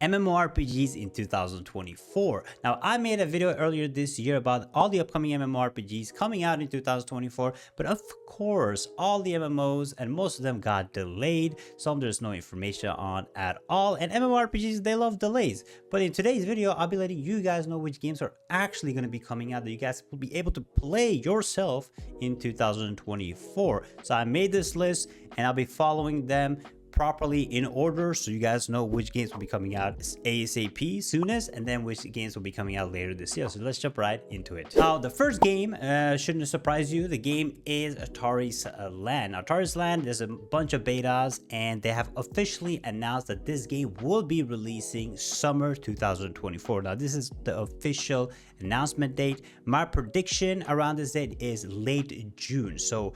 MMORPGs in 2024. Now, I made a video earlier this year about all the upcoming MMORPGs coming out in 2024, but of course, all the MMOs and most of them got delayed. Some there's no information on at all, and MMORPGs, they love delays. But in today's video, I'll be letting you guys know which games are actually going to be coming out that you guys will be able to play yourself in 2024. So I made this list and I'll be following them properly in order so you guys know which games will be coming out ASAP soonest, and then which games will be coming out later this year. So let's jump right into it. Now, the first game shouldn't surprise you. The game is Tarisland. Now, Tarisland, there's a bunch of betas, and they have officially announced that this game will be releasing summer 2024. Now, this is the official announcement date. My prediction around this date is late June. So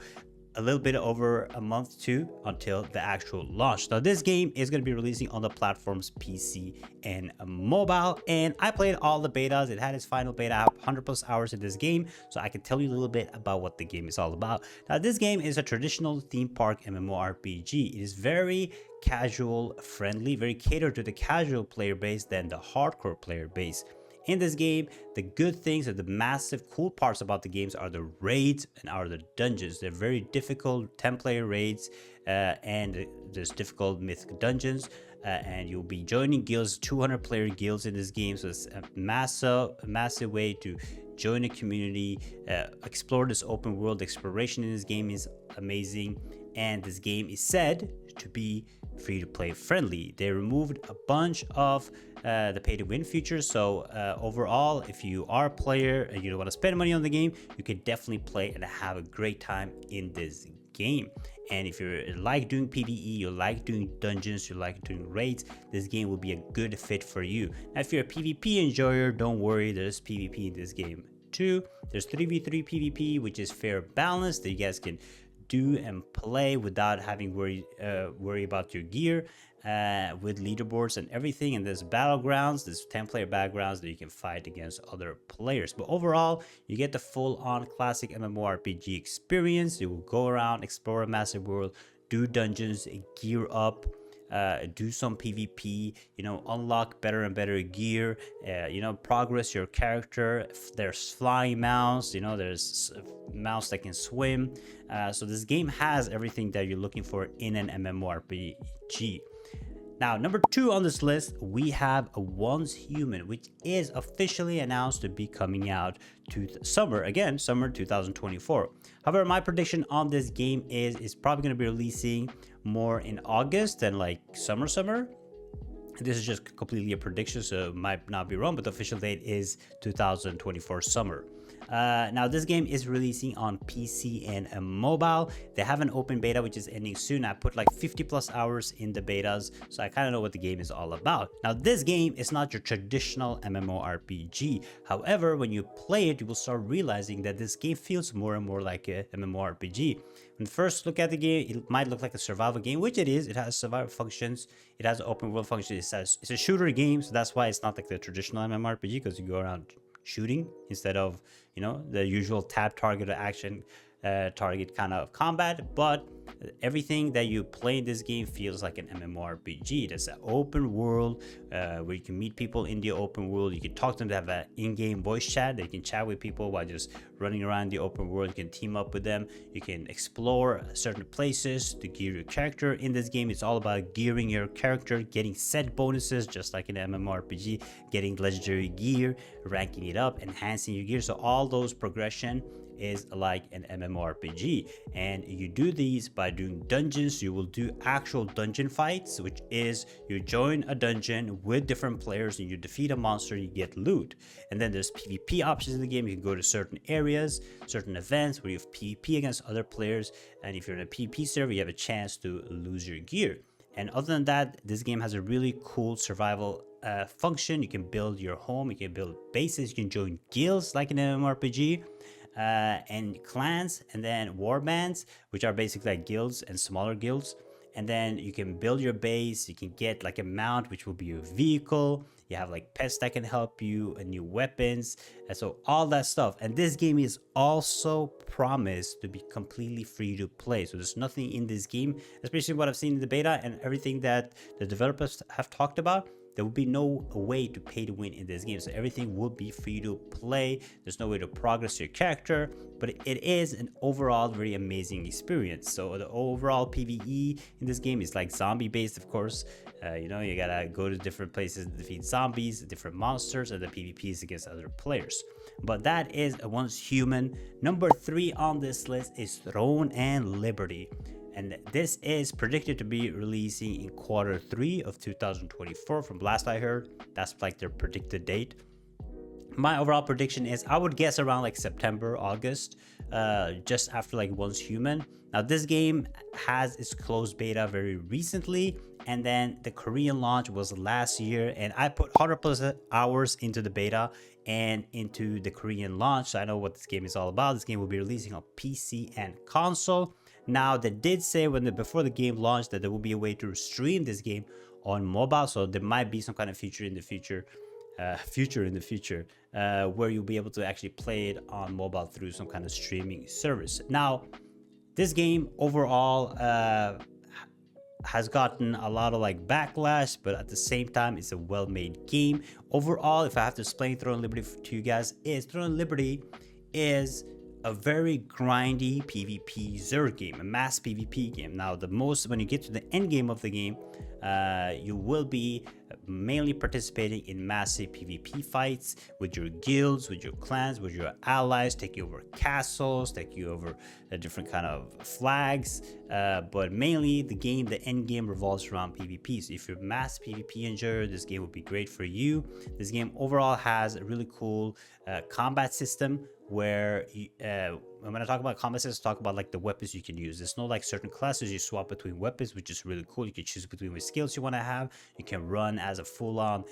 a little bit over a month too until the actual launch. Now, this game is going to be releasing on the platforms PC and mobile, and I played all the betas. It had its final beta. I have 100+ hours in this game, so I can tell you a little bit about what the game is all about. Now, this game is a traditional theme park MMORPG. It is very casual friendly, very catered to the casual player base than the hardcore player base. In this game, the good things or the massive cool parts about the games are the raids and are the dungeons. They're very difficult 10-player raids, and there's difficult mythic dungeons, and you'll be joining guilds, 200-player guilds in this game. So it's a massive way to join a community, explore this open world. Exploration in this game is amazing, and this game is said to be free to play friendly. They removed a bunch of the pay to win features, so overall, if you are a player and you don't want to spend money on the game, you can definitely play and have a great time in this game. And if you like doing PvE, you like doing dungeons, you like doing raids, this game will be a good fit for you. Now, if you're a PvP enjoyer, don't worry, there's PvP in this game too. There's 3v3 PvP, which is fair balance that you guys can do and play without having worry about your gear, with leaderboards and everything. And there's battlegrounds, there's 10-player battlegrounds that you can fight against other players. But overall, you get the full-on classic MMORPG experience. You will go around, explore a massive world, do dungeons, gear up, do some PvP, unlock better and better gear, progress your character. There's flying mounts, there's mounts that can swim. So this game has everything that you're looking for in an MMORPG. Now, number 2 on this list, we have OnceHuman, which is officially announced to be coming out to summer 2024. However, my prediction on this game is it's probably going to be releasing more in August than like summer. This is just completely a prediction, so it might not be wrong, but the official date is 2024 summer. Now, this game is releasing on PC and mobile. They have an open beta, which is ending soon. I put like 50+ hours in the betas, so I kind of know what the game is all about. Now, this game is not your traditional MMORPG. However, when you play it, you will start realizing that this game feels more and more like a MMORPG. When first look at the game, it might look like a survival game, which it is. It has survival functions. It has open world functions. It's a shooter game, so that's why it's not like the traditional MMORPG, because you go around shooting instead of the usual tab target or action target kind of combat. But everything that you play in this game feels like an MMORPG. There's an open world where you can meet people in the open world. You can talk to them. They have an in-game voice chat. They can chat with people while just running around the open world. You can team up with them. You can explore certain places to gear your character. In this game, it's all about gearing your character, getting set bonuses just like in MMORPG, getting legendary gear, ranking it up, enhancing your gear. So all those progression is like an MMORPG, and you do these by doing dungeons. You will do actual dungeon fights, which is you join a dungeon with different players and you defeat a monster, you get loot. And then there's PvP options in the game. You can go to certain areas, certain events where you have PvP against other players, and if you're in a PvP server, you have a chance to lose your gear. And other than that, this game has a really cool survival function. You can build your home, you can build bases, you can join guilds like an MMORPG, and clans, and then war bands, which are basically like guilds and smaller guilds. And then you can build your base. You can get like a mount, which will be your vehicle. You have like pets that can help you, and new weapons, and so all that stuff. And this game is also promised to be completely free to play. So there's nothing in this game, especially what I've seen in the beta and everything that the developers have talked about, there will be no way to pay to win in this game. So everything will be free to play. There's no way to progress your character, but it is an overall very amazing experience. So the overall PvE in this game is like zombie based, of course. You know, you gotta go to different places to defeat zombies, different monsters, and the PvP is against other players. But that is OnceHuman. Number 3 on this list is ThroneAndLiberty. And this is predicted to be releasing in Q3 of 2024 from last I heard. That's like their predicted date. My overall prediction is I would guess around like September, August, just after like OnceHuman. Now this game has its closed beta very recently, and then the Korean launch was last year, and I put 100+ hours into the beta and into the Korean launch, so I know what this game is all about. This game will be releasing on PC and console. Now they did say before the game launched that there will be a way to stream this game on mobile, so there might be some kind of feature in the future where you'll be able to actually play it on mobile through some kind of streaming service. Now this game overall has gotten a lot of like backlash, but at the same time it's a well-made game. Overall, if I have to explain ThroneAndLiberty to you guys, ThroneAndLiberty is a very grindy PvP Zerg game, a mass PvP game. Now when you get to the end game of the game, you will be mainly participating in massive PvP fights with your guilds, with your clans, with your allies, taking over castles, taking over different kind of flags, but mainly the end game revolves around PvP. So if you're a mass PvP enjoyer, this game would be great for you. This game overall has a really cool combat system where when I talk about combat systems, talk about like the weapons you can use. There's no like certain classes you swap between weapons, which is really cool. You can choose between which skills you want to have. You can run as a full-on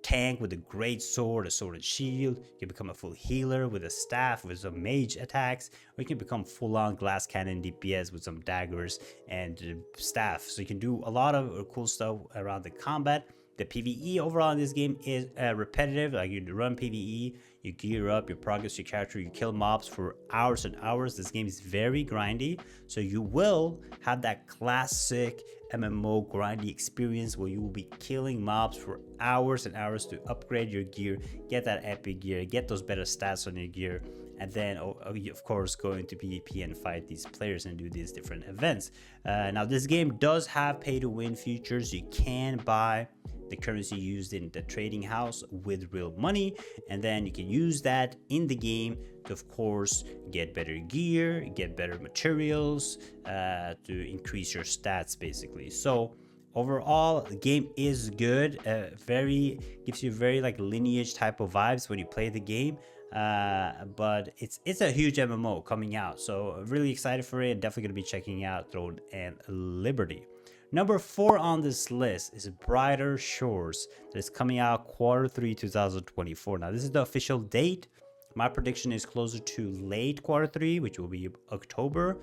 tank with a great sword, a sword and shield. You can become a full healer with a staff with some mage attacks, or you can become full-on glass cannon DPS with some daggers and staff. So you can do a lot of cool stuff around the combat. The PvE overall in this game is repetitive. Like you run PvE, you gear up, you progress your character, you kill mobs for hours and hours. This game is very grindy, so you will have that classic MMO grindy experience where you will be killing mobs for hours and hours to upgrade your gear, get that epic gear, get those better stats on your gear, and then of course go into PvP and fight these players and do these different events. Now this game does have pay to win features. You can buy the currency used in the trading house with real money, and then you can use that in the game to of course get better gear, get better materials, to increase your stats basically. So overall the game is good, gives you very like lineage type of vibes when you play the game, but it's a huge MMO coming out, so I'm really excited for it. Definitely gonna be checking out ThroneAndLiberty. Number 4 on this list is BrighterShores, that is coming out Q3 2024. Now this is the official date. My prediction is closer to late Q3, which will be October.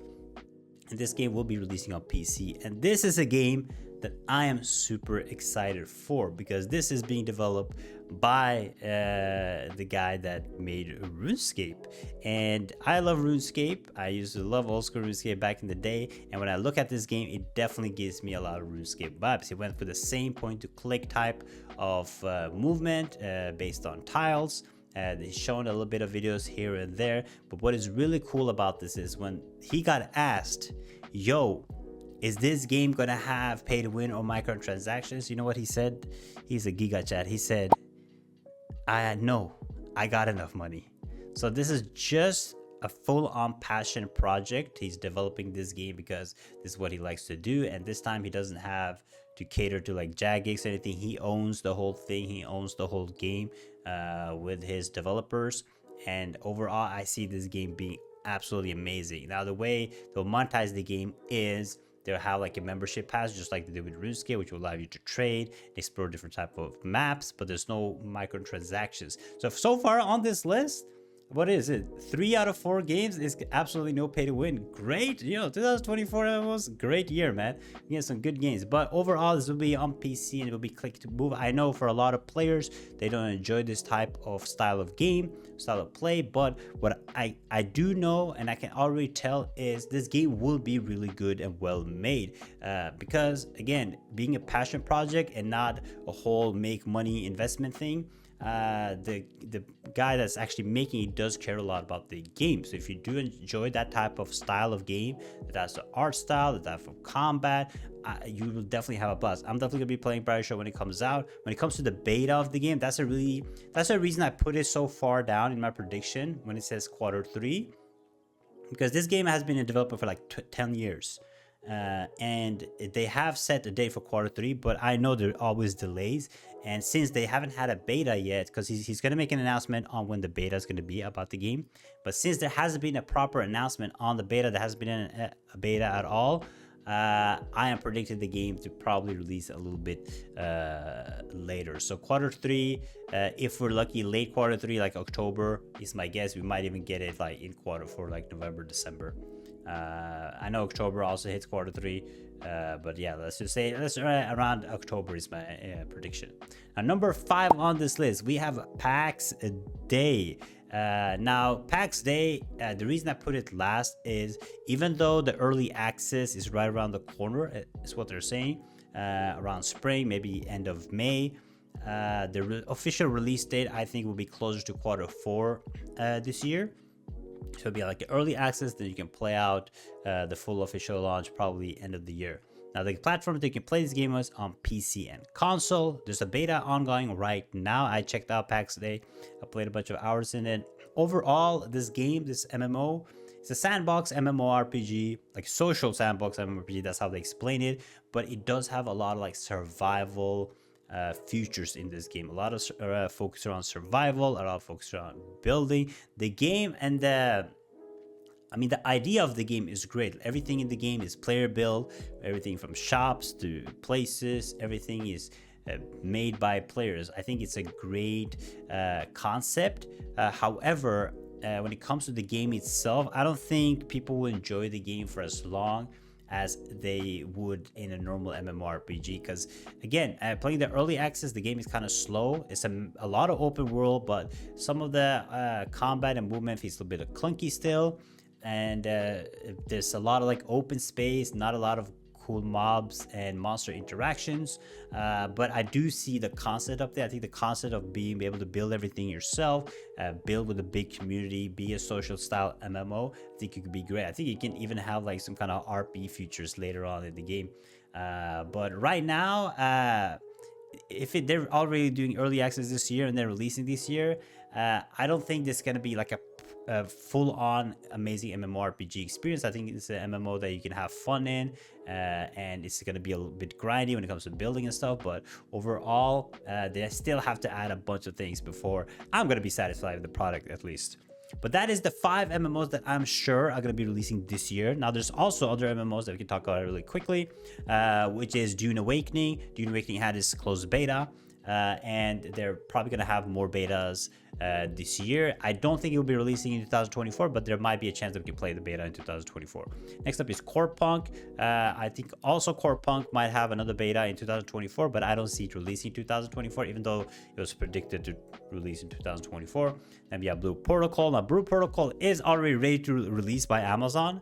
And this game will be releasing on PC. And this is a game that I am super excited for, because this is being developed by the guy that made RuneScape, and I love RuneScape. I used to love old school RuneScape back in the day, and when I look at this game, it definitely gives me a lot of RuneScape vibes. It went for the same point to click type of movement based on tiles. They've shown a little bit of videos here and there, but what is really cool about this is when he got asked, yo, is this game gonna have pay to win or microtransactions? You know what he said? He's a giga chat. He said, I know, I got enough money. So this is just a full-on passion project. He's developing this game because this is what he likes to do, and this time he doesn't have to cater to like Jagex or anything. He owns the whole thing. He owns the whole game with his developers, and overall I see this game being absolutely amazing. Now the way they'll monetize the game is they'll have like a membership pass, just like they did with RuneScape, which will allow you to trade, explore different type of maps, but there's no microtransactions. So far on this list, what is it? 3 out of 4 games is absolutely no pay to win. Great, 2024 was a great year, man. You get some good games, but overall this will be on PC and it will be click to move. I know for a lot of players they don't enjoy this type of style of play, but what I do know and I can already tell is this game will be really good and well made, because again, being a passion project and not a whole make money investment thing, the guy that's actually making it does care a lot about the game. So if you do enjoy that type of style of game, that's the art style, the type of combat, you will definitely have a blast. I'm definitely gonna be playing BrighterShores when it comes out. When it comes to the beta of the game, that's a reason I put it so far down in my prediction when it says Q3, because this game has been in development for like 10 years. And they have set a date for Q3, but I know there are always delays. And since they haven't had a beta yet, because he's going to make an announcement on when the beta is going to be about the game, but since there hasn't been a proper announcement on the beta, there hasn't been a beta at all, I am predicting the game to probably release a little bit later. So Q3, if we're lucky, late Q3, like October is my guess. We might even get it like in Q4, like November, December. I know October also hits Q3, but yeah, let's just say around October is my prediction. Now, number 5 on this list, we have PaxDei. Now, PaxDei, the reason I put it last is even though the early access is right around the corner, is what they're saying, around spring, maybe end of May. The official release date, I think, will be closer to Q4 this year. So it'll be like early access, then you can play out the full official launch probably end of the year. Now, the platform that you can play this game was on PC and console. There's a beta ongoing right now. I checked out PaxDei. I played a bunch of hours in it. Overall, this game, this MMO, it's a sandbox MMORPG, like social sandbox MMORPG. That's how they explain it. But it does have a lot of like survival features in this game. A lot of focus around survival, a lot of focus around building the game, and the idea of the game is great. Everything in the game is player built. Everything from shops to places, everything is made by players. I think it's a great concept. However, when it comes to the game itself, I don't think people will enjoy the game for as long as they would in a normal MMORPG, because again, playing the early access, the game is kind of slow. It's a lot of open world, but some of the combat and movement feels a little bit clunky still, and there's a lot of like open space, not a lot of cool mobs and monster interactions, but I do see the concept up there. I think the concept of being able to build everything yourself, build with a big community, be a social style MMO, I think it could be great. I think you can even have like some kind of RP features later on in the game, but right now, if they're already doing early access this year and they're releasing this year, I don't think this is gonna be like a full-on amazing MMORPG experience. I think it's an MMO that you can have fun in, and it's going to be a little bit grindy when it comes to building and stuff, but overall they still have to add a bunch of things before I'm going to be satisfied with the product, at least. But that is the 5 MMOs that I'm sure are going to be releasing this year. Now, there's also other MMOs that we can talk about really quickly, which is DuneAwakening. DuneAwakening had its closed beta, and they're probably going to have more betas this year. I don't think it will be releasing in 2024, but there might be a chance that we can play the beta in 2024. Next up is Corepunk. I think also Corepunk might have another beta in 2024, but I don't see it releasing in 2024, even though it was predicted to release in 2024. Then we have BlueProtocol. Now, BlueProtocol is already ready to release by Amazon.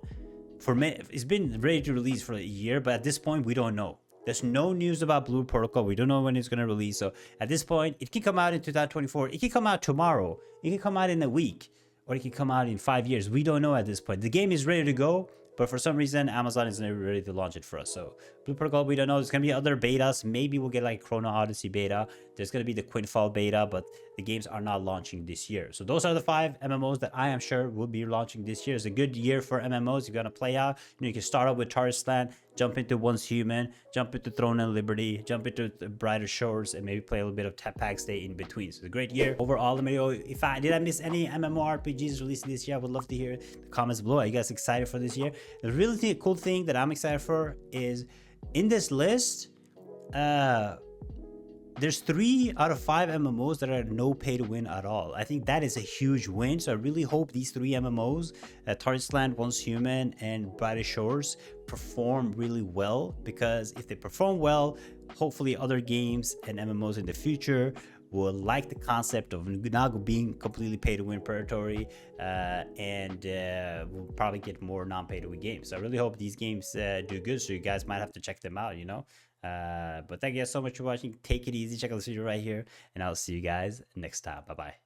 It's been ready to release for a year, but at this point, we don't know. There's no news about BlueProtocol. We don't know when it's going to release. So at this point, it can come out in 2024. It can come out tomorrow. It can come out in a week. Or it can come out in 5 years. We don't know at this point. The game is ready to go, but for some reason, Amazon isn't ready to launch it for us. So BlueProtocol, we don't know. There's going to be other betas. Maybe we'll get like Chrono Odyssey beta. There's going to be the Quinfall beta, but the games are not launching this year. So those are the 5 MMOs that I am sure will be launching this year. It's a good year for MMOs. You're going to play out. You can start out with Tarisland, jump into OnceHuman, jump into ThroneAndLiberty, jump into BrighterShores, and maybe play a little bit of PaxDei in between. So it's a great year overall. Let me know if did I miss any MMORPGs releasing this year. I would love to hear the comments below. Are you guys excited for this year? The really cool thing that I'm excited for is in this list, there's 3 out of 5 MMOs that are no pay to win at all. I think that is a huge win. So I really hope these 3 MMOs, Tarisland, OnceHuman, and BrighterShores, perform really well, because if they perform well, hopefully other games and MMOs in the future will like the concept of not being completely pay to win predatory, and we'll probably get more non-pay to win games. So I really hope these games do good, so you guys might have to check them out, you know. But thank you guys so much for watching. Take it easy, check out this video right here, and I'll see you guys next time. Bye bye.